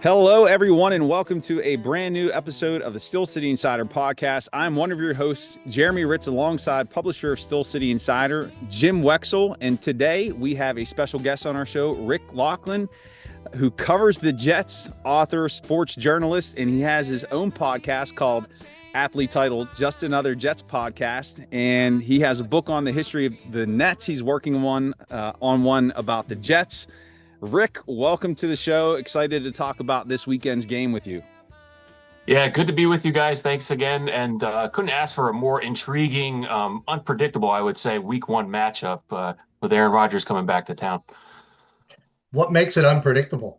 Hello, everyone, and welcome to a brand new episode of the Steel City Insider podcast. I'm one of your hosts, Jeremy Ritz, alongside publisher of Steel City Insider, Jim Wexell. And today we have a special guest on our show, Rick Laughland, who covers the Jets, author, sports journalist, and he has his own podcast called, aptly titled, Just Another Jets Podcast. And he has a book on the history of the Nets. He's working on one about the Jets. Rick, welcome to the show. Excited to talk about this weekend's game with you. Yeah, good to be with you guys. Thanks again. And couldn't ask for a more intriguing, unpredictable, I would say, week one matchup with Aaron Rodgers coming back to town. What makes it unpredictable?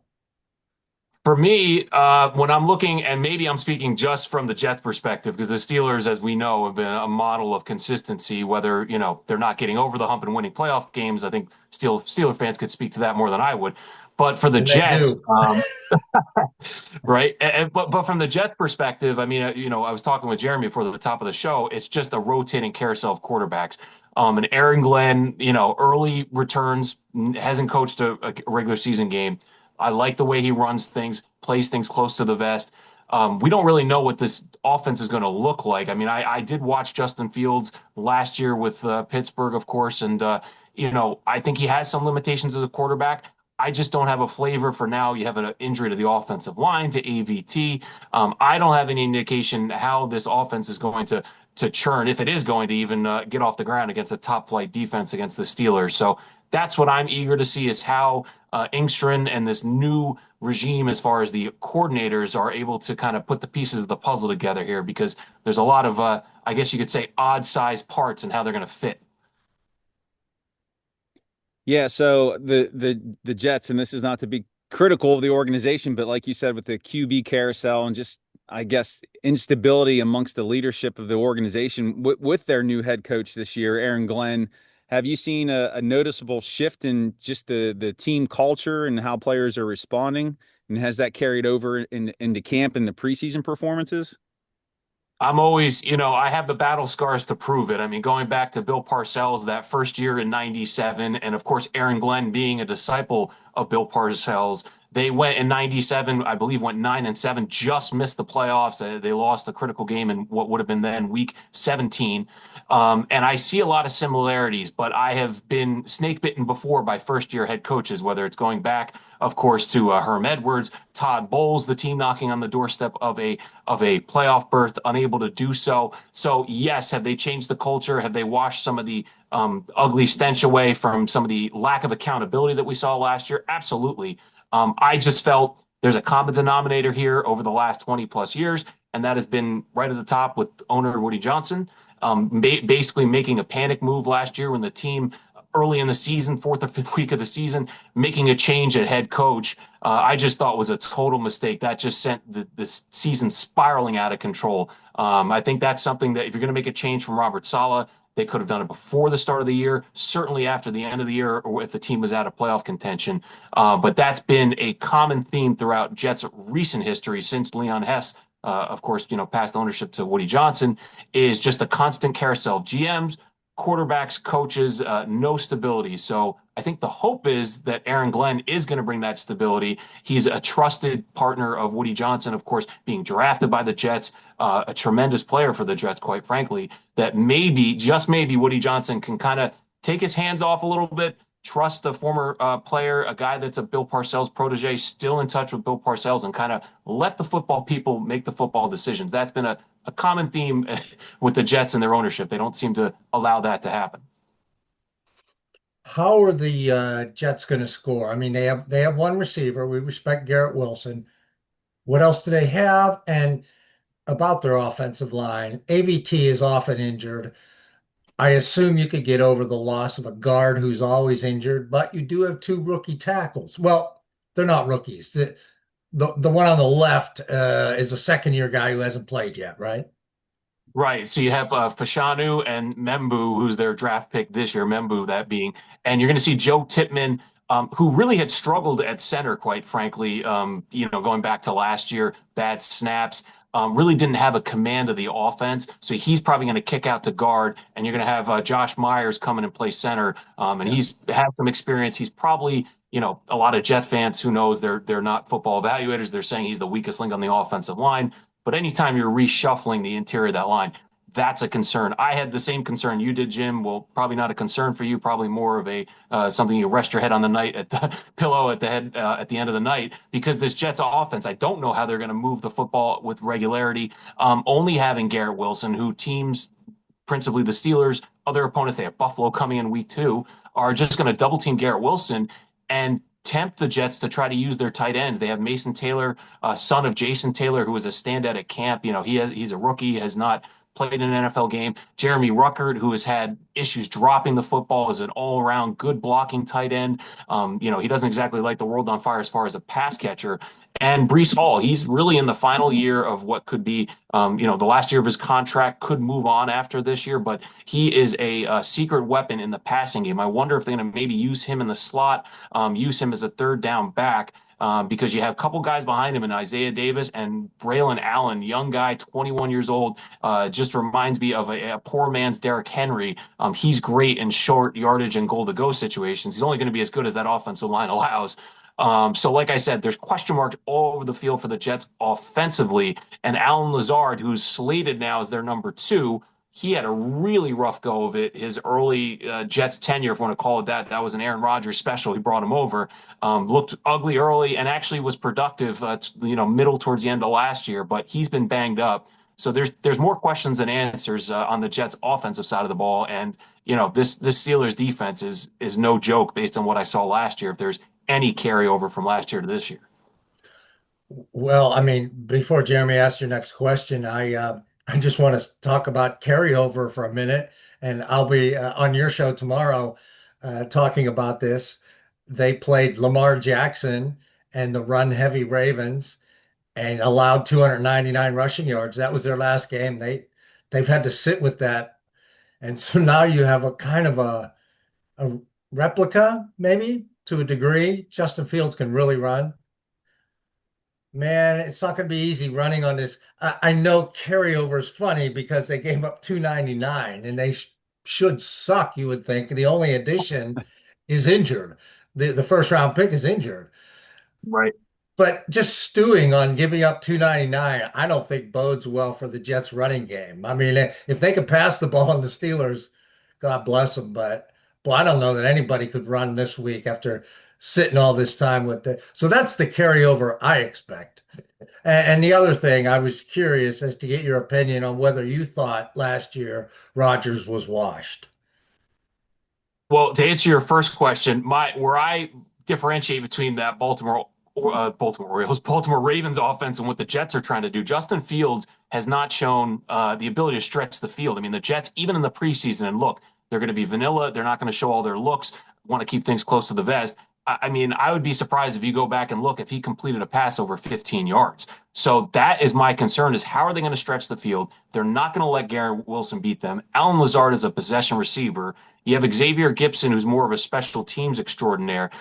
For me, when I'm looking, and maybe I'm speaking just from the Jets perspective, because the Steelers, as we know, have been a model of consistency, whether, they're not getting over the hump and winning playoff games. I think Steeler fans could speak to that more than I would. But for the And Jets, right? But from the Jets perspective, I mean, I was talking with Jeremy before the top of the show. It's just a rotating carousel of quarterbacks. And Aaron Glenn, early returns, hasn't coached a regular season game. I like the way he runs things, plays things close to the vest. We don't really know what this offense is going to look like. I mean, I did watch Justin Fields last year with Pittsburgh, of course, and I think he has some limitations as a quarterback. I just don't have a flavor for now. You have an injury to the offensive line, to AVT. I don't have any indication how this offense is going to churn, if it is going to even get off the ground against a top flight defense against the Steelers. So that's what I'm eager to see, is how Engstrand and this new regime, as far as the coordinators, are able to kind of put the pieces of the puzzle together here, because there's a lot of, I guess you could say, odd sized parts and how they're going to fit. Yeah, so the Jets, and this is not to be critical of the organization, but like you said, with the QB carousel and just, I guess, instability amongst the leadership of the organization with their new head coach this year, Aaron Glenn, have you seen a noticeable shift in just the team culture and how players are responding? And has that carried over into camp and the preseason performances? I'm always, I have the battle scars to prove it. I mean, going back to Bill Parcells that first year in '97, and of course, Aaron Glenn being a disciple of Bill Parcells, they went in '97, I believe, went 9-7, just missed the playoffs. They lost a critical game in what would have been then week 17. And I see a lot of similarities, but I have been snake bitten before by first year head coaches, whether it's going back, of course, to Herm Edwards, Todd Bowles, the team knocking on the doorstep of a playoff berth, unable to do so. So yes, have they changed the culture? Have they washed some of the ugly stench away from some of the lack of accountability that we saw last year? Absolutely. I just felt there's a common denominator here over the last 20 plus years, and that has been right at the top with owner Woody Johnson, basically making a panic move last year when the team early in the season, fourth or fifth week of the season, making a change at head coach. I just thought was a total mistake. That just sent the season spiraling out of control. I think that's something that if you're going to make a change from Robert Saleh, they could have done it before the start of the year, certainly after the end of the year, or if the team was out of playoff contention. But that's been a common theme throughout Jets' recent history since Leon Hess, of course, passed ownership to Woody Johnson, is just a constant carousel of GMs, quarterbacks, coaches, no stability. So I think the hope is that Aaron Glenn is going to bring that stability. He's a trusted partner of Woody Johnson, of course, being drafted by the Jets, a tremendous player for the Jets, quite frankly, that maybe, just maybe, Woody Johnson can kind of take his hands off a little bit, trust the former player, a guy that's a Bill Parcells protege, still in touch with Bill Parcells, and kind of let the football people make the football decisions. That's been a common theme with the Jets and their ownership. They don't seem to allow that to happen. How are the Jets going to score? I mean, they have one receiver. We respect Garrett Wilson. What else do they have? And about their offensive line, AVT is often injured. I assume you could get over the loss of a guard who's always injured, but you do have two rookie tackles. Well, they're not rookies. The one on the left is a second year guy who hasn't played yet, right? Right. So you have Fashanu and Membu, who's their draft pick this year, Membu that being, and you're going to see Joe Tippmann, who really had struggled at center, quite frankly, going back to last year, bad snaps, really didn't have a command of the offense. So he's probably going to kick out to guard, and you're going to have Josh Myers come in and play center. And he's had some experience. He's probably, a lot of Jet fans, who knows, they're not football evaluators. They're saying he's the weakest link on the offensive line. But anytime you're reshuffling the interior of that line, that's a concern. I had the same concern you did, Jim. Well, probably not a concern for you. Probably more of a something you rest your head on the night at the pillow at the head at the end of the night, because this Jets offense, I don't know how they're going to move the football with regularity. Only having Garrett Wilson, who teams, principally the Steelers, other opponents, they have Buffalo coming in week 2, are just going to double team Garrett Wilson and tempt the Jets to try to use their tight ends. They have Mason Taylor, son of Jason Taylor, who was a standout at camp. He's a rookie, has not played in an NFL game. Jeremy Ruckert, who has had issues dropping the football, is an all-around good blocking tight end. He doesn't exactly light the world on fire as far as a pass catcher. And Breece Hall, he's really in the final year of what could be, the last year of his contract, could move on after this year, but he is a secret weapon in the passing game. I wonder if they're going to maybe use him in the slot, use him as a third down back. Because you have a couple guys behind him in Isaiah Davis and Braylon Allen, young guy, 21 years old, just reminds me of a poor man's Derrick Henry. He's great in short yardage and goal to go situations. He's only going to be as good as that offensive line allows. So like I said, there's question marks all over the field for the Jets offensively. And Alan Lazard, who's slated now as their number 2, he had a really rough go of it. His early Jets tenure, if you want to call it that, that was an Aaron Rodgers special. He brought him over, looked ugly early, and actually was productive, middle towards the end of last year. But he's been banged up. So there's more questions than answers on the Jets' offensive side of the ball. And this Steelers defense is no joke based on what I saw last year. If there's any carryover from last year to this year. Well, I mean, before Jeremy asks your next question, I just want to talk about carryover for a minute, and I'll be on your show tomorrow talking about this. They played Lamar Jackson and the run-heavy Ravens and allowed 299 rushing yards. That was their last game. They've had to sit with that, and so now you have a kind of a replica, maybe to a degree. Justin Fields can really run. Man, it's not going to be easy running on this. I know carryover is funny because they gave up 299 and they should suck, you would think. The only addition is injured. The first round pick is injured. Right. But just stewing on giving up 299, I don't think bodes well for the Jets running game. I mean, if they could pass the ball on the Steelers, God bless them. But well, I don't know that anybody could run this week after sitting all this time with the. So that's the carryover I expect. And the other thing, I was curious as to get your opinion on whether you thought last year Rodgers was washed. Well, to answer your first question, where I differentiate between that Baltimore Orioles, Baltimore Ravens offense and what the Jets are trying to do, Justin Fields has not shown the ability to stretch the field. I mean, the Jets, even in the preseason, and look, they're going to be vanilla. They're not going to show all their looks, want to keep things close to the vest. I mean, I would be surprised if you go back and look if he completed a pass over 15 yards. So that is my concern, is how are they going to stretch the field? They're not going to let Garrett Wilson beat them. Alan Lazard is a possession receiver. You have Xavier Gipson, who's more of a special teams extraordinaire.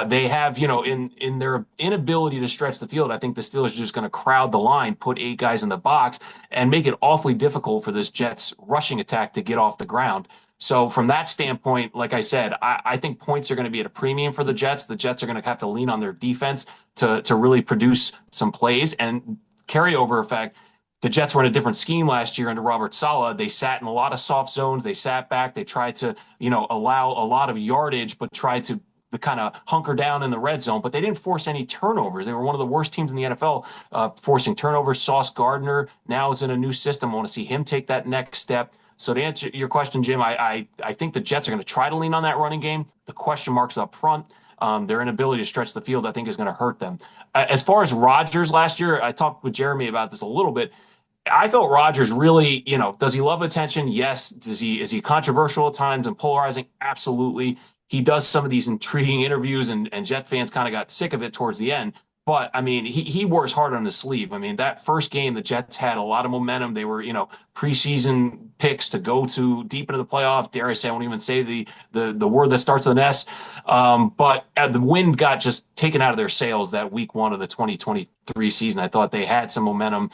They have, in their inability to stretch the field, I think the Steelers are just going to crowd the line, put 8 guys in the box, and make it awfully difficult for this Jets rushing attack to get off the ground. So from that standpoint, like I said, I think points are going to be at a premium for the Jets. The Jets are going to have to lean on their defense to really produce some plays. And carryover effect, the Jets were in a different scheme last year under Robert Saleh. They sat in a lot of soft zones. They sat back. They tried to, allow a lot of yardage, but tried to kind of hunker down in the red zone. But they didn't force any turnovers. They were one of the worst teams in the NFL forcing turnovers. Sauce Gardner now is in a new system. I want to see him take that next step. So to answer your question, Jim, I think the Jets are going to try to lean on that running game. The question marks up front, their inability to stretch the field, I think, is going to hurt them. As far as Rodgers last year, I talked with Jeremy about this a little bit. I felt Rodgers really, does he love attention? Yes. Is he controversial at times and polarizing? Absolutely. He does some of these intriguing interviews, and Jet fans kind of got sick of it towards the end. But I mean, he wore his heart on his sleeve. I mean, that first game, the Jets had a lot of momentum. They were, preseason picks to go to deep into the playoff. Dare I say, I won't even say the word that starts with an S. But the wind got just taken out of their sails that week 1 of the 2023 season. I thought they had some momentum.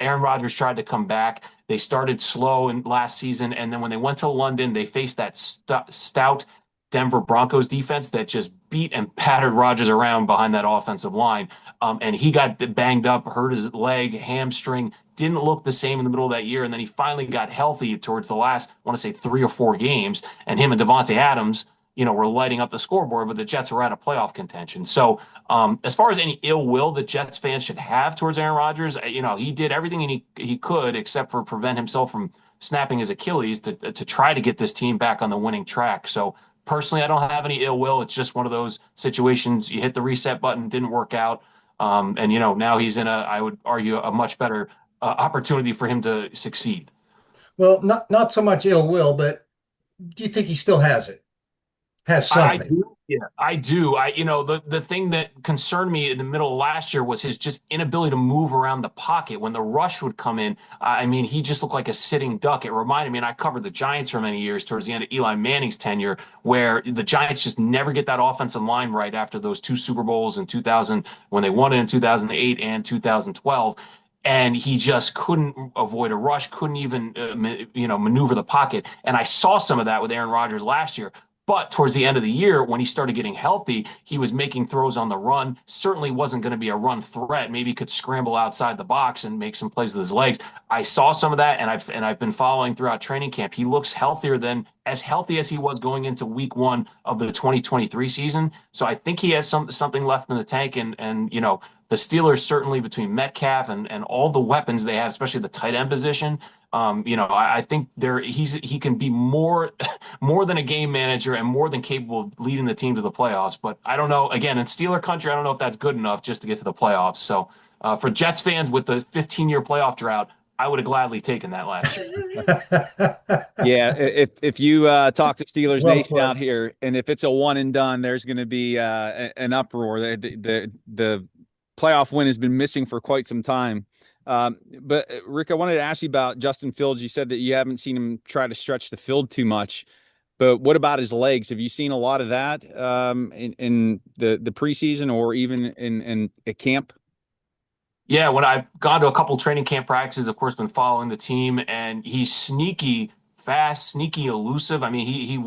Aaron Rodgers tried to come back. They started slow in last season, and then when they went to London, they faced that stout Denver Broncos defense that just beat and pattered Rodgers around behind that offensive line. And he got banged up, hurt his leg, hamstring, didn't look the same in the middle of that year. And then he finally got healthy towards the last, I want to say 3 or 4 games. And him and Devontae Adams, were lighting up the scoreboard, but the Jets were out of playoff contention. So as far as any ill will that Jets fans should have towards Aaron Rodgers, he did everything he could except for prevent himself from snapping his Achilles to try to get this team back on the winning track. So personally, I don't have any ill will. It's just one of those situations. You hit the reset button, didn't work out. And now he's in I would argue, a much better opportunity for him to succeed. Well, not so much ill will, but do you think he still has it? Has I something? do. Yeah, I do. The thing that concerned me in the middle of last year was his just inability to move around the pocket when the rush would come in. I mean, he just looked like a sitting duck. It reminded me, and I covered the Giants for many years towards the end of Eli Manning's tenure, where the Giants just never get that offensive line right after those 2 Super Bowls in 2000, when they won it in 2008 and 2012. And he just couldn't avoid a rush, couldn't even maneuver the pocket. And I saw some of that with Aaron Rodgers last year. But towards the end of the year, when he started getting healthy, he was making throws on the run. Certainly wasn't going to be a run threat. Maybe he could scramble outside the box and make some plays with his legs. I saw some of that, and I've been following throughout training camp. He looks healthier than as healthy as he was going into week 1 of the 2023 season. So I think he has something left in the tank. And the Steelers, certainly between Metcalf and all the weapons they have, especially the tight end position. I think he can be more than a game manager and more than capable of leading the team to the playoffs. But I don't know. Again, in Steeler country, I don't know if that's good enough just to get to the playoffs. So for Jets fans with the 15-year playoff drought, I would have gladly taken that last year. Yeah, if you talk to Steelers Well Nation put. out here, and if it's a one and done, there's going to be an uproar. The playoff win has been missing for quite some time. But Rick, I wanted to ask you about Justin Fields. You said that you haven't seen him try to stretch the field too much, but what about his legs? Have you seen a lot of that in the preseason or even in a camp? Yeah, when I've gone to a couple training camp practices, of course, been following the team, and he's sneaky fast, sneaky elusive. I mean,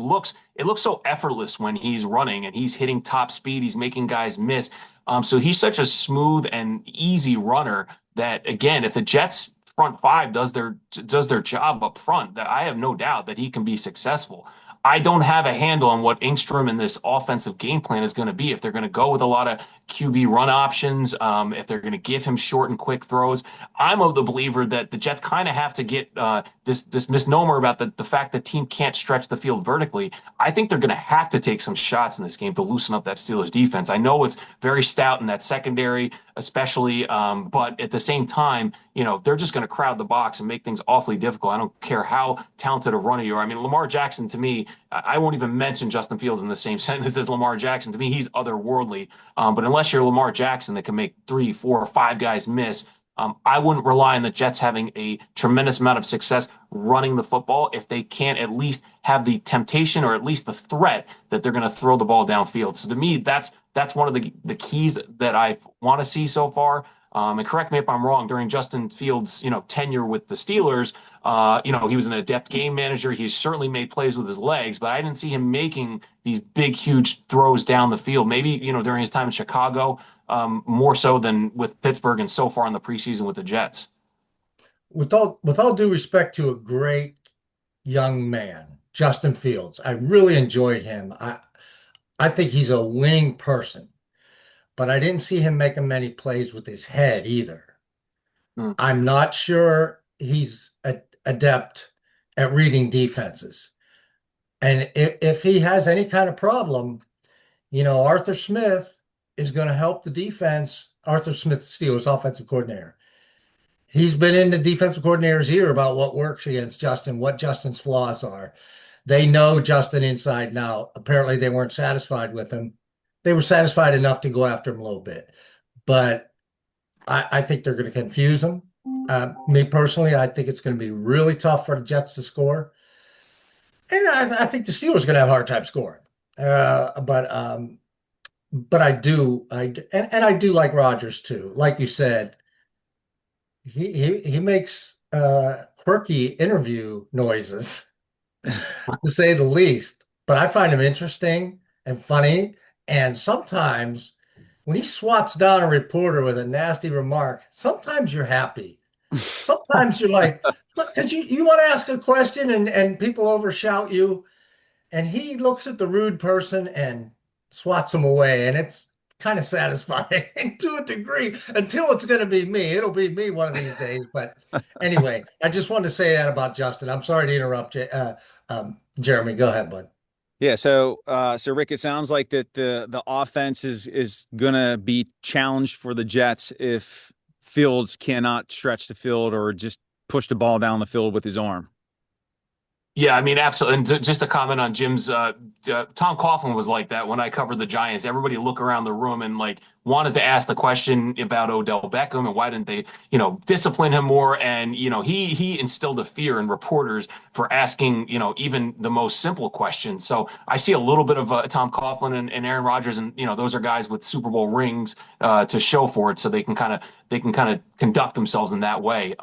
it looks so effortless when he's running and he's hitting top speed. He's making guys miss. So he's such a smooth and easy runner that, again, if the Jets front five does their job up front, that I have no doubt that he can be successful. I don't have a handle on what Ingstrom and this offensive game plan is going to be. If they're going to go with a lot of QB run options, if they're going to give him short and quick throws. I'm of the believer that the Jets kind of have to get this misnomer about the fact that team can't stretch the field vertically. I think they're going to have to take some shots in this game to loosen up that Steelers defense. I know it's very stout in that secondary, especially, but at the same time, they're just going to crowd the box and make things awfully difficult. I don't care how talented a runner you are. I mean, Lamar Jackson, to me, I won't even mention Justin Fields in the same sentence as Lamar Jackson. To me, he's otherworldly. But unless you're Lamar Jackson that can make 3, 4, or 5 guys miss, I wouldn't rely on the Jets having a tremendous amount of success running the football if they can't at least have the temptation or at least the threat that they're going to throw the ball downfield. So to me, that's one of the keys that I want to see so far. And correct me if I'm wrong, during Justin Fields' tenure with the Steelers, he was an adept game manager. He certainly made plays with his legs, but I didn't see him making these big, huge throws down the field. Maybe, during his time in Chicago, more so than with Pittsburgh and so far in the preseason with the Jets. With all due respect to a great young man, Justin Fields, I really enjoyed him. I think he's a winning person, but I didn't see him making many plays with his head either. Mm. I'm not sure he's adept at reading defenses. And if he has any kind of problem, Arthur Smith is going to help the defense. Arthur Smith, Steelers offensive coordinator. He's been in the defensive coordinator's ear about what works against Justin, what Justin's flaws are. They know Justin inside now. Apparently, they weren't satisfied with him. They were satisfied enough to go after him a little bit. But I think they're going to confuse him. Me personally, I think it's going to be really tough for the Jets to score. And I think the Steelers are going to have a hard time scoring. But I do, and I do like Rodgers too. Like you said, he makes quirky interview noises, to say the least. but I find him interesting and funny. And sometimes when he swats down a reporter with a nasty remark, sometimes you're happy. Sometimes you're like, because you want to ask a question and people overshout you, and he looks at the rude person and swats them away. And it's kind of satisfying to a degree until it's going to be me. It'll be me one of these days. But anyway, I just wanted to say that about Justin. I'm sorry to interrupt you. Jeremy, go ahead, bud. Yeah, so Rick, it sounds like that the offense is gonna be challenged for the Jets if Fields cannot stretch the field or just push the ball down the field with his arm. Yeah, I mean, absolutely. And just to comment on Jim's, Tom Coughlin was like that when I covered the Giants. Everybody look around the room and like wanted to ask the question about Odell Beckham and why didn't they, discipline him more? And he instilled a fear in reporters for asking, even the most simple questions. So I see a little bit of Tom Coughlin and Aaron Rodgers, and those are guys with Super Bowl rings to show for it, so they can kind of conduct themselves in that way.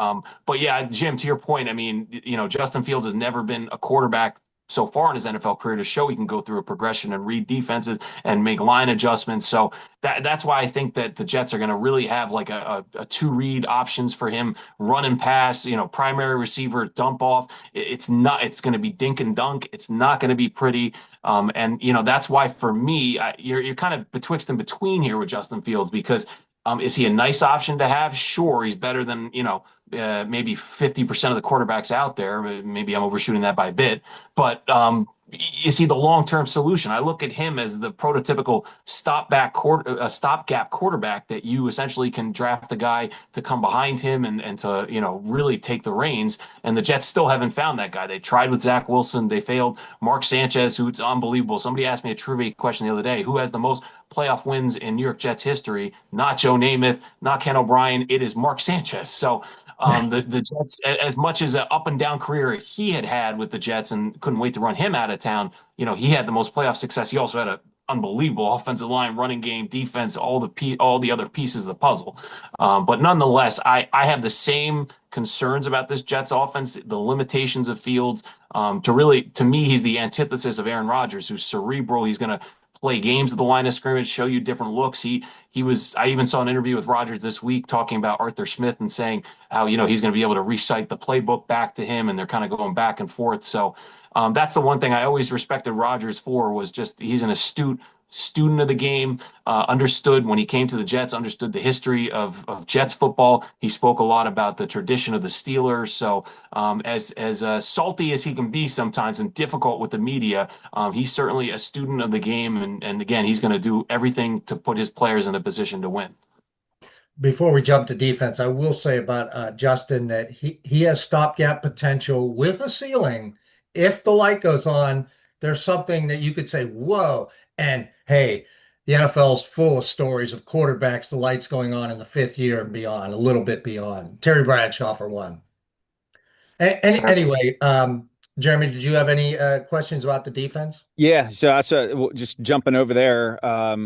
But yeah, Jim, to your point, I mean, Justin Fields has never been a quarterback so far in his NFL career to show he can go through a progression and read defenses and make line adjustments. So that's why I think that the Jets are going to really have like a two read options for him, run and pass, primary receiver, dump off. It's going to be dink and dunk. It's not going to be pretty. And that's why for me, you're kind of betwixt and between here with Justin Fields because is he a nice option to have? Sure, he's better than, maybe 50% of the quarterbacks out there. Maybe I'm overshooting that by a bit, but is he the long-term solution? I look at him as the prototypical stopgap quarterback that you essentially can draft the guy to come behind him and to, really take the reins. And the Jets still haven't found that guy. They tried with Zach Wilson. They failed. Mark Sanchez, who's unbelievable. Somebody asked me a trivia question the other day. Who has the most playoff wins in New York Jets history? Not Joe Namath, not Ken O'Brien. It is Mark Sanchez. So the Jets, as much as an up and down career he had with the Jets and couldn't wait to run him out of town, he had the most playoff success. He also had an unbelievable offensive line, running game, defense, all the other pieces of the puzzle. But nonetheless, I have the same concerns about this Jets offense, the limitations of Fields. To me, he's the antithesis of Aaron Rodgers, who's cerebral. He's going to play games at the line of scrimmage, show you different looks. I even saw an interview with Rodgers this week talking about Arthur Smith and saying how, he's going to be able to recite the playbook back to him, and they're kind of going back and forth. So that's the one thing I always respected Rodgers for, was just he's an astute student of the game, understood when he came to the Jets, understood the history of Jets football. He spoke a lot about the tradition of the Steelers. So as salty as he can be sometimes and difficult with the media, he's certainly a student of the game. And again, he's going to do everything to put his players in a position to win. Before we jump to defense, I will say about Justin that he has stopgap potential with a ceiling. If the light goes on, there's something that you could say, whoa. And hey, the NFL is full of stories of quarterbacks, the lights going on in the fifth year and beyond, a little bit beyond. Terry Bradshaw for one. Anyway, Jeremy, did you have any questions about the defense? Yeah, so that's just jumping over there.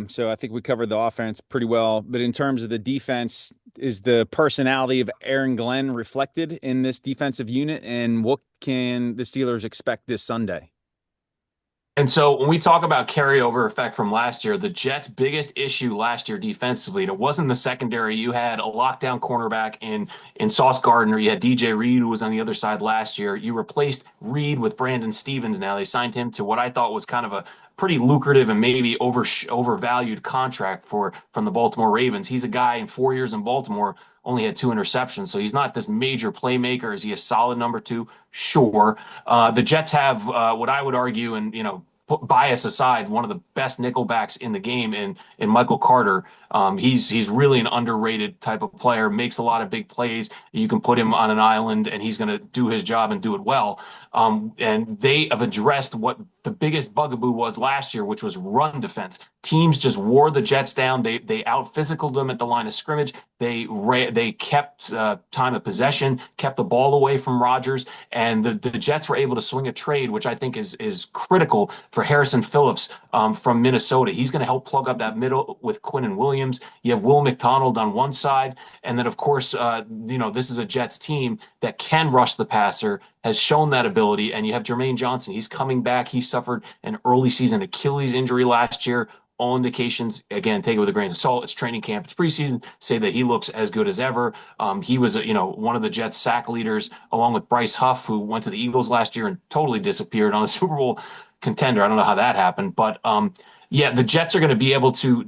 So I think we covered the offense pretty well, but in terms of the defense, is the personality of Aaron Glenn reflected in this defensive unit, and what can the Steelers expect this Sunday? And so when we talk about carryover effect from last year, the Jets' biggest issue last year defensively, it wasn't the secondary. You had a lockdown cornerback in Sauce Gardner. You had DJ Reed, who was on the other side last year. You replaced Reed with Brandon Stevens now. They signed him to what I thought was kind of a pretty lucrative and maybe overvalued contract from the Baltimore Ravens. He's a guy in 4 years in Baltimore only had 2 interceptions. So he's not this major playmaker. Is he a solid number two? Sure. The Jets have what I would argue, and put bias aside, one of the best nickelbacks in the game in Michael Carter. He's really an underrated type of player. Makes a lot of big plays. You can put him on an island, and he's going to do his job and do it well. And they have addressed what the biggest bugaboo was last year, which was run defense. Teams just wore the Jets down. They out physicaled them at the line of scrimmage. They kept time of possession, kept the ball away from Rodgers, and the Jets were able to swing a trade, which I think is critical for Harrison Phillips from Minnesota. He's going to help plug up that middle with Quinnen Williams. You have Will McDonald on one side. And then, of course, this is a Jets team that can rush the passer, has shown that ability. And you have Jermaine Johnson. He's coming back. He suffered an early season Achilles injury last year. All indications, again, take it with a grain of salt. It's training camp, it's preseason, say that he looks as good as ever. He was, one of the Jets sack leaders, along with Bryce Huff, who went to the Eagles last year and totally disappeared on a Super Bowl contender. I don't know how that happened, but yeah, the Jets are going to be able to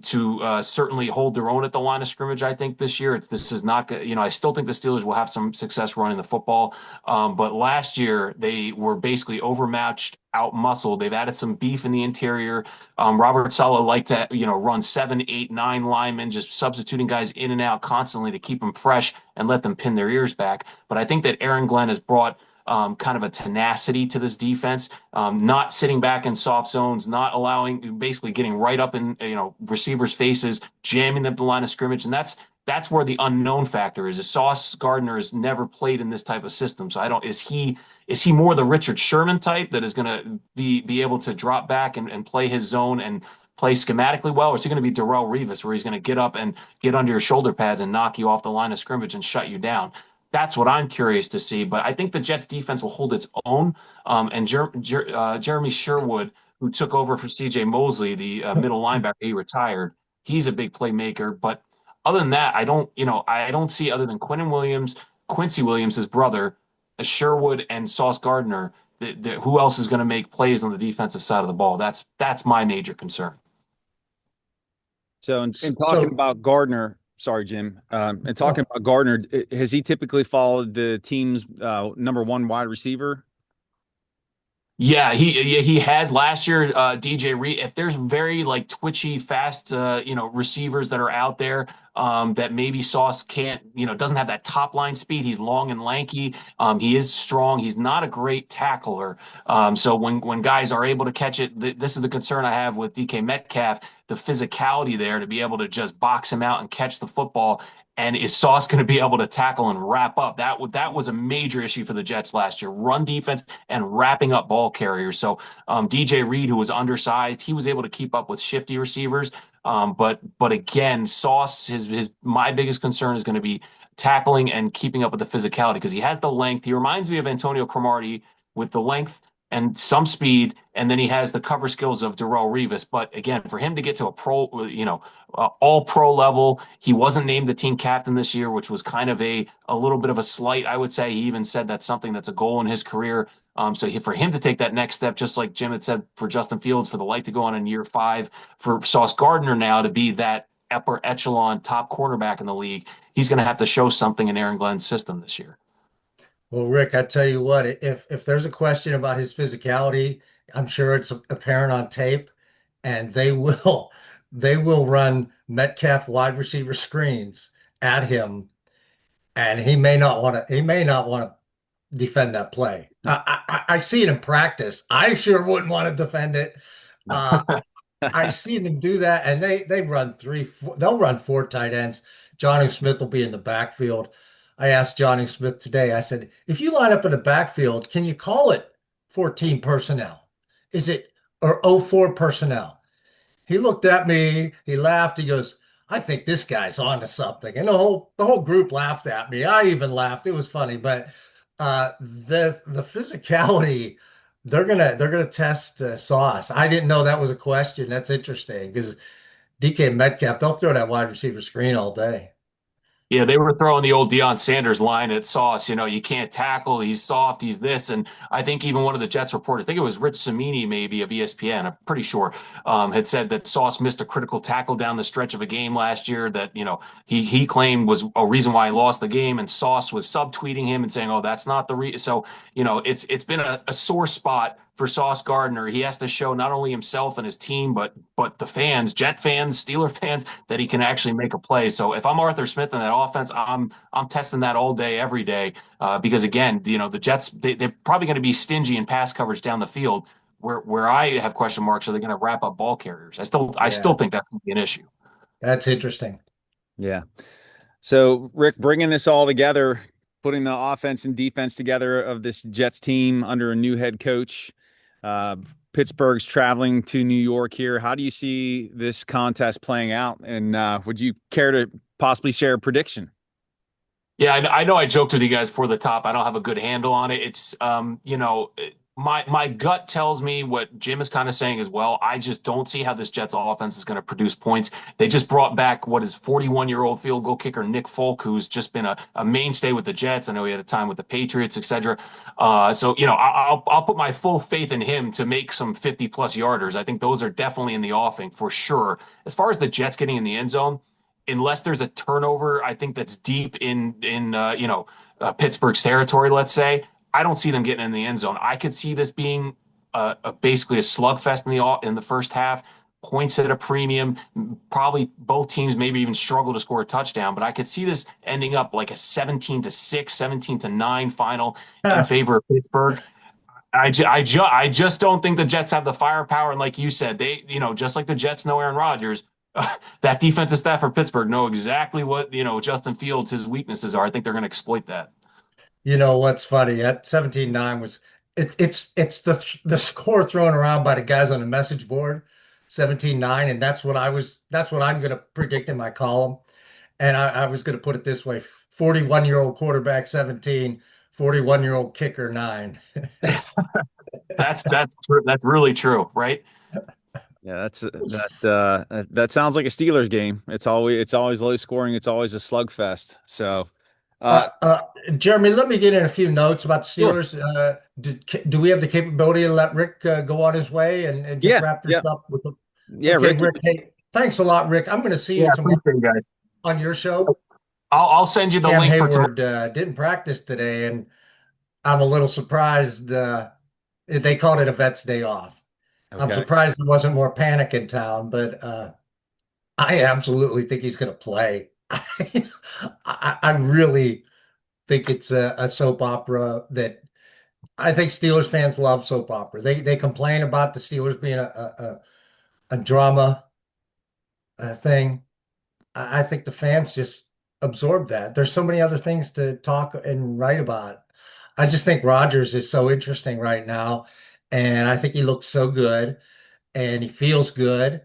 certainly hold their own at the line of scrimmage. I think this year, this is not, I still think the Steelers will have some success running the football. But last year they were basically overmatched, out-muscled. They've added some beef in the interior. Robert Saleh liked to, run 7, 8, 9 linemen, just substituting guys in and out constantly to keep them fresh and let them pin their ears back. But I think that Aaron Glenn has brought kind of a tenacity to this defense, not sitting back in soft zones, not allowing, basically getting right up in receivers' faces, jamming them to the line of scrimmage, and that's where the unknown factor is. Sauce Gardner has never played in this type of system, so I don't. Is he more the Richard Sherman type that is going to be able to drop back and play his zone and play schematically well, or is he going to be Darrelle Revis, where he's going to get up and get under your shoulder pads and knock you off the line of scrimmage and shut you down? That's what I'm curious to see. But I think the Jets defense will hold its own. And Jeremy Sherwood, who took over for C.J. Mosley, the middle linebacker, he retired. He's a big playmaker. But other than that, I don't see, other than Quincy Williams, his brother, Sherwood, and Sauce Gardner, who else is going to make plays on the defensive side of the ball? That's my major concern. So, in talking about Gardner, sorry, Jim, and talking about Gardner, has he typically followed the team's number one wide receiver? Yeah, he has last year. DJ Reed. If there's very twitchy, fast, receivers that are out there that maybe Sauce can't, doesn't have that top line speed. He's long and lanky. He is strong. He's not a great tackler. So when guys are able to catch it, this is the concern I have with DK Metcalf. The physicality there to be able to just box him out and catch the football. And is Sauce going to be able to tackle and wrap up? That was a major issue for the Jets last year, run defense and wrapping up ball carriers. So DJ Reed, who was undersized, he was able to keep up with shifty receivers. But again, Sauce, my biggest concern is going to be tackling and keeping up with the physicality, because he has the length. He reminds me of Antonio Cromartie with the length and some speed, and then he has the cover skills of Darrelle Revis. But again, for him to get to a pro, all pro level, he wasn't named the team captain this year, which was kind of a little bit of a slight, I would say. He even said that's something that's a goal in his career. For him to take that next step, just like Jim had said for Justin Fields, for the light to go on in year 5, for Sauce Gardner now to be that upper echelon top cornerback in the league, he's going to have to show something in Aaron Glenn's system this year. Well, Rick, I tell you what, if there's a question about his physicality, I'm sure it's apparent on tape, and they will run Metcalf wide receiver screens at him, and he may not want to defend that play. I see it in practice. I sure wouldn't want to defend it. Uh, I've seen them do that, and they run they'll run 4 tight ends. Johnny Smith will be in the backfield. I asked Johnny Smith today, I said, if you line up in the backfield, can you call it 14 personnel? Is it or 04 personnel? He looked at me, he laughed, he goes, I think this guy's on to something. And the whole group laughed at me. I even laughed. It was funny, but the physicality, they're gonna test Sauce. I didn't know that was a question. That's interesting, because DK Metcalf, they'll throw that wide receiver screen all day. Yeah, they were throwing the old Deion Sanders line at Sauce. You can't tackle. He's soft. He's this. And I think even one of the Jets reporters, I think it was Rich Cimini, maybe of ESPN, I'm pretty sure, had said that Sauce missed a critical tackle down the stretch of a game last year that, he claimed was a reason why he lost the game. And Sauce was subtweeting him and saying, oh, that's not the reason. So, it's been a sore spot for Sauce Gardner. He has to show not only himself and his team, but the fans, Jet fans, Steeler fans, that he can actually make a play. So if I'm Arthur Smith in that offense, I'm testing that all day, every day, because again, the Jets, they're probably going to be stingy in pass coverage down the field. Where I have question marks, are they going to wrap up ball carriers? I still think that's going to be an issue. That's interesting. Yeah. So, Rick, bringing this all together, putting the offense and defense together of this Jets team under a new head coach, Pittsburgh's traveling to New York here. How do you see this contest playing out? And would you care to possibly share a prediction? Yeah, I know I joked with you guys for the top. I don't have a good handle on it. It's, my gut tells me what Jim is kind of saying as well. I just don't see how this Jets offense is going to produce points. They just brought back what is 41-year-old field goal kicker Nick Folk, who's just been a mainstay with the Jets. I know he had a time with the Patriots, etc. I'll put my full faith in him to make some 50-plus yarders. I think those are definitely in the offing for sure. As far as the Jets getting in the end zone, unless there's a turnover, I think that's deep in Pittsburgh's territory. Let's say I don't see them getting in the end zone. I could see this being basically a slugfest in the first half. Points at a premium. Probably both teams maybe even struggle to score a touchdown, but I could see this ending up like a 17-6, 17-9 final in favor of Pittsburgh. I just don't think the Jets have the firepower. And like you said, just like the Jets know Aaron Rodgers, that defensive staff for Pittsburgh know exactly what, Justin Fields, his weaknesses are. I think they're going to exploit that. You know what's funny? At 17-9 was it's the score thrown around by the guys on the message board, 17-9, and that's what I'm gonna predict in my column. And I was gonna put it this way: 41-year-old quarterback 17, 41-year-old kicker 9. That's really true, right? Yeah, that sounds like a Steelers game. It's always low scoring. It's always a slugfest. So, Uh, uh, Jeremy, let me get in a few notes about the sure. Steelers. Do we have the capability to let Rick go on his way and just Yeah, wrap this yeah, up with the yeah, Okay, Rick. Rick. Hey, thanks a lot, Rick. I'm going to see Yeah, you tomorrow appreciate you guys. on your show. I'll send you the Cam link for tomorrow. Hayward didn't practice today, and I'm a little surprised. They called it a vet's day off. I'm Okay. surprised there wasn't more panic in town, but I absolutely think he's going to play. I really think it's a soap opera that I think Steelers fans love soap opera. They complain about the Steelers being a drama thing. I think the fans just absorb that. There's so many other things to talk and write about. I just think Rodgers is so interesting right now, and I think he looks so good and he feels good.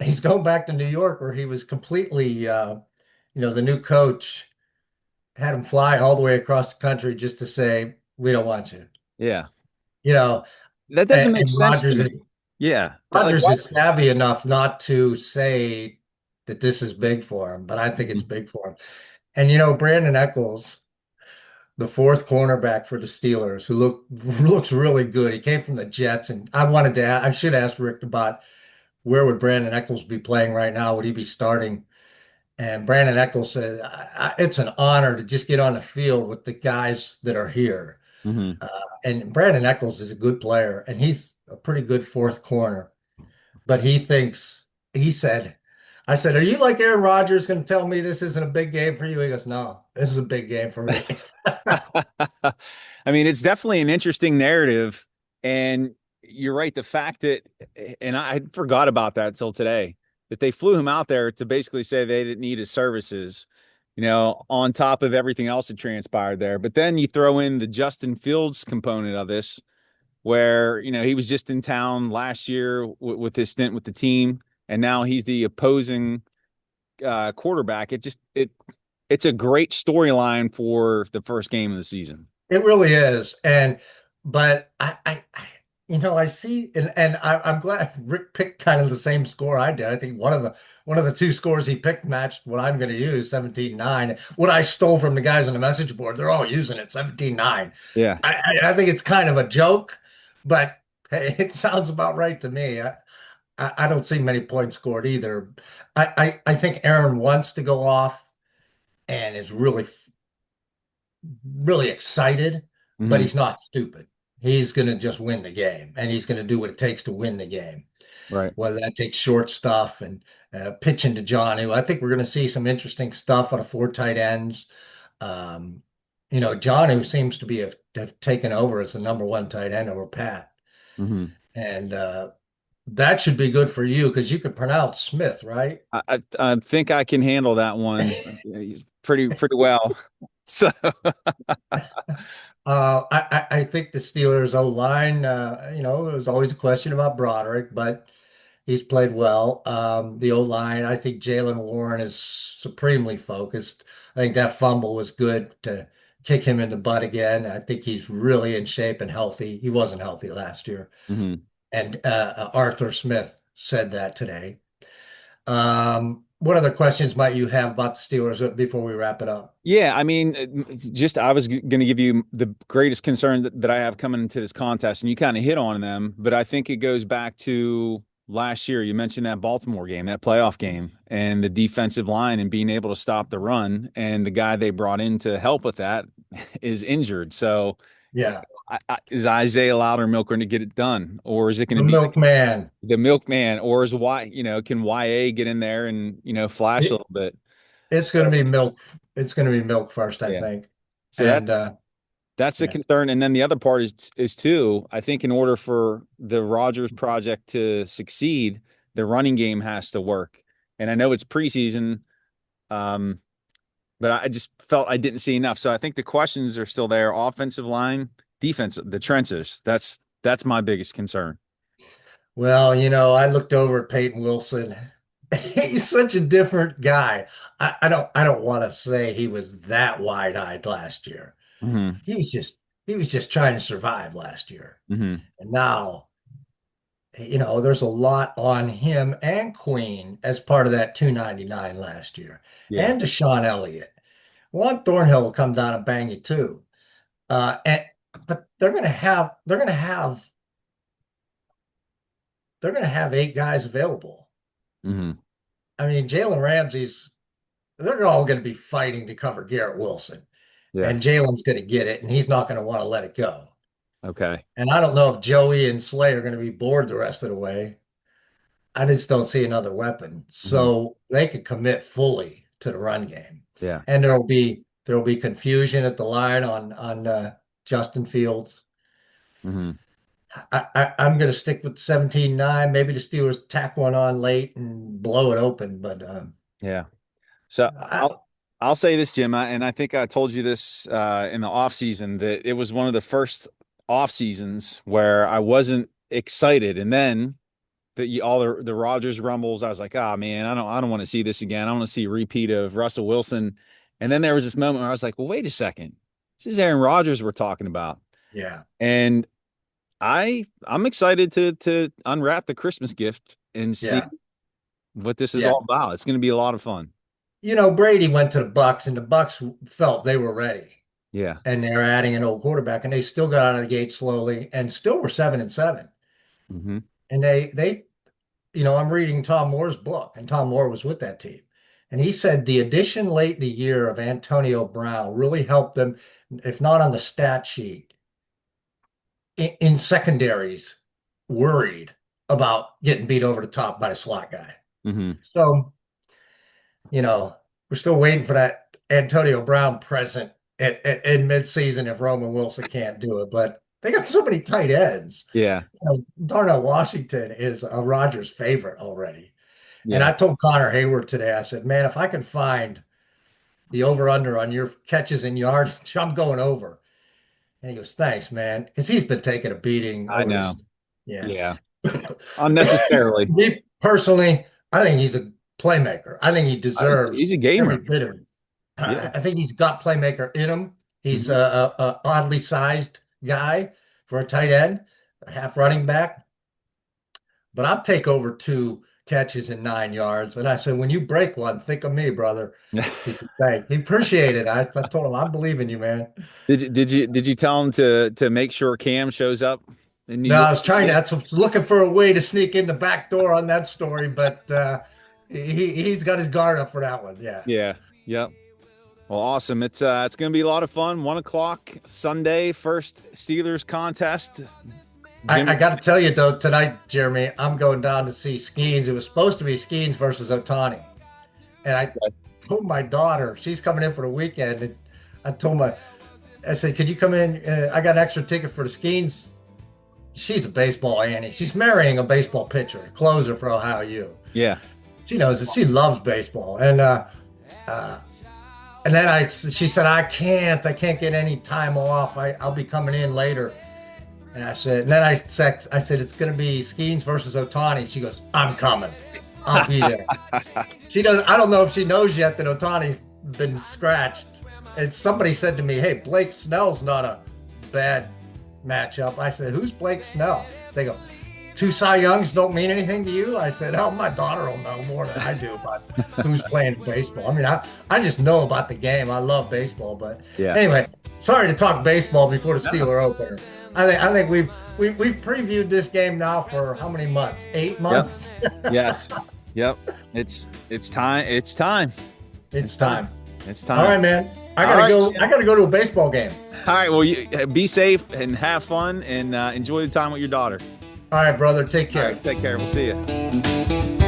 He's going back to New York where he was completely, the new coach had him fly all the way across the country just to say, we don't want you. Yeah, You know, that doesn't make and sense to me. Yeah, like Rodgers why? is savvy enough not to say that this is big for him, but I think it's Mhm. big for him. And Brandon Eccles, the fourth cornerback for the Steelers, who looks really good. He came from the Jets, and I should ask Rick about where would Brandon Eccles be playing right now? Would he be starting? And Brandon Eccles said, "It's an honor to just get on the field with the guys that are here." Mhm. Uh, and Brandon Eccles is a good player, and he's a pretty good fourth corner. But he said, I said, "Are you like Aaron Rodgers going to tell me this isn't a big game for you?" He goes, "No, this is a big game for me." I mean, it's definitely an interesting narrative, and you're right. The fact that, and I forgot about that till today, that they flew him out there to basically say they didn't need his services, on top of everything else that transpired there. But then you throw in the Justin Fields component of this, where he was just in town last year with his stint with the team, and now he's the opposing quarterback. It's a great storyline for the first game of the season. It really is. But I see, I'm glad Rick picked kind of the same score I did. I think one of the two scores he picked matched what I'm going to use, 17-9. What I stole from the guys on the message board, they're all using it, 17-9. Yeah. I think it's kind of a joke, but hey, it sounds about right to me. I don't see many points scored either. I think Aaron wants to go off and is really excited, but Hmm. he's not stupid. He's going to just win the game, and he's going to do what it takes to win the game. Right. Whether that takes short stuff and pitching to Johnny. I think we're going to see some interesting stuff out of four tight ends. Um, Johnny seems to have taken over as the number one tight end over Pat, Hmm. and that should be good for you because you can pronounce Smith, right? I think I can handle that one pretty well. So I think the Steelers O-line, it was always a question about Broderick, but he's played well. The O-line, I think Jalen Warren is supremely focused. I think that fumble was good to kick him in the butt again. I think he's really in shape and healthy. He wasn't healthy last year. mhm. And Arthur Smith said that today. What other questions might you have about the Steelers before we wrap it up? Yeah, I mean, I was going to give you the greatest concern that I have coming into this contest, and you kind of hit on them, but I think it goes back to last year. You mentioned that Baltimore game, that playoff game, and the defensive line and being able to stop the run. And the guy they brought in to help with that is injured. So, Yeah, is Isaiah Loudermilk going to get it done, or is it going the to be milkman. the milkman, or is can YA get in there and flash a It, little bit? it's going to So be milk. It's going to be milk first, I yeah, think. so And that's the yeah, concern. And then the other part is too, I think in order for the Rodgers project to succeed, the running game has to work. And I know it's preseason, um, but I just felt I didn't see enough. So I think the questions are still there. Offensive line, defense, the trenches. That's my biggest concern. well, I looked over at Peyton Wilson. He's such a different guy. I don't want to say he was that wide-eyed last year. Hmm. He was just trying to survive last year. Hmm. And now, there's a lot on him and Queen as part of that 299 last year. Yeah. And Deshaun Elliott. Juan Thornhill will come down and bang you too. But they're gonna have 8 guys available. Hmm. I mean, Jalen Ramsey's they're all gonna be fighting to cover Garrett Wilson. Yeah. And Jalen's gonna get it, and he's not gonna want to let it go. Okay. And I don't know if Joey and Slay are gonna be bored the rest of the way. I just don't see another weapon. Hmm. So they could commit fully to the run game. Yeah. And there'll be confusion at the line on Justin Fields. Hmm. I'm going to stick with 17-9. Maybe the Steelers tack one on late and blow it open. But Yeah. So I, I'll say this, Jim, and I think I told you this in the off season that it was one of the first off seasons where I wasn't excited, and then all the Rodgers rumbles, I was like, oh man, I don't want to see this again. I want to see a repeat of Russell Wilson. And then there was this moment where I was like, well, wait a second, this is Aaron Rodgers we're talking about, yeah, and I'm excited to unwrap the Christmas gift and see yeah, what this is yeah. all about. It's going to be a lot of fun. Brady went to the Bucks, and the Bucks felt they were ready, Yeah. and they're adding an old quarterback, and they still got out of the gate slowly, and still were 7-7. Hmm. And I'm reading Tom Moore's book, and Tom Moore was with that team. And he said the addition late in the year of Antonio Brown really helped them, if not on the stat sheet, in secondaries, worried about getting beat over the top by a slot guy. Hmm. So, we're still waiting for that Antonio Brown present in midseason if Roman Wilson can't do it. But they got so many tight ends. Yeah. Darnell Washington is a Rodgers favorite already. And Yeah. I told Connor Hayward today, I said, man, if I can find the over-under on your catches and yardage, I'm going over. And he goes, thanks, man. Because he's been taking a beating I over know. this. Yeah. Yeah. Unnecessarily. Me personally, I think he's a playmaker. I think he He's deserves a every gamer. bit of it. Yeah. I think he's got playmaker in him. He's Hmm. a oddly sized guy for a tight end, a half running back. But I'll take over 2 catches and 9 yards. And I said, when you break one, think of me, brother. He said, thank. He appreciated it. I told him, I believe in you, man. Did you tell him to make sure Cam shows up in New No, I York? was trying to, I was looking for a way to sneak in the back door on that story, but he's got his guard up for that one. Yeah. Yeah. Yep. Well, awesome. It's going to be a lot of fun. 1 o'clock Sunday, first Steelers contest. I got to tell you though, tonight, Jeremy, I'm going down to see Skeens. It was supposed to be Skeens versus Otani. And I told my daughter, she's coming in for the weekend. And I said, could you come in? I got an extra ticket for the Skeens. She's a baseball Annie. She's marrying a baseball pitcher, a closer for Ohio U. Yeah. She knows it. She loves baseball. And And then she said, I can't get any time off. I'll be coming in later. And I said, and then I said, it's going to be Skeens versus Ohtani. She goes, I'm coming. I'll be there. I don't know if she knows yet that Ohtani's been scratched. And somebody said to me, hey, Blake Snell's not a bad matchup. I said, who's Blake Snell? They go, 2 Cy Youngs don't mean anything to you? I said, oh, my daughter will know more than I do about who's playing baseball. I mean, I just know about the game. I love baseball. But anyway, sorry to talk baseball before the Steeler opener. I think we've previewed this game now for how many months? 8 months? Yep. Yes. Yep. It's time. It's time. It's time. It's time. All right, man. I gotta go to a baseball game. All right. Well, you be safe and have fun and enjoy the time with your daughter. All right, brother. Take care. All right, take care. We'll see you.